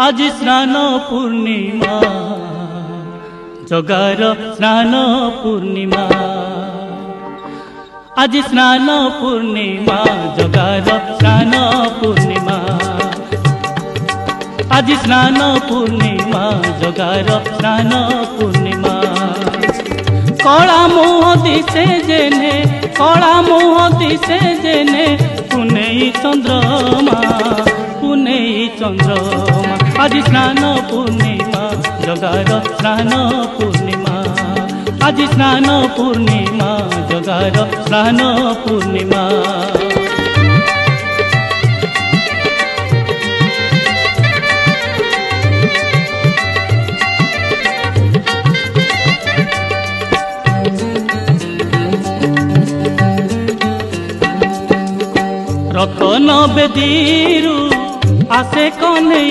आज स्नान पूर्णिमा जगार स्नान पूर्णिमा आज स्नान पूर्णिमा जगार स्नान पूर्णिमा आज स्नान पूर्णिमा जगार स्नान पूर्णिमा कला मुह दिसे जेने कला मुह दिसे जेने पुनेई चंद्रमा आज स्नान पूर्णिमा जगार स्नान पूर्णिमा आज स्नान पूर्णिमा जगार स्नान पूर्णिमा रतन बेदीरू आसे कन्हैया।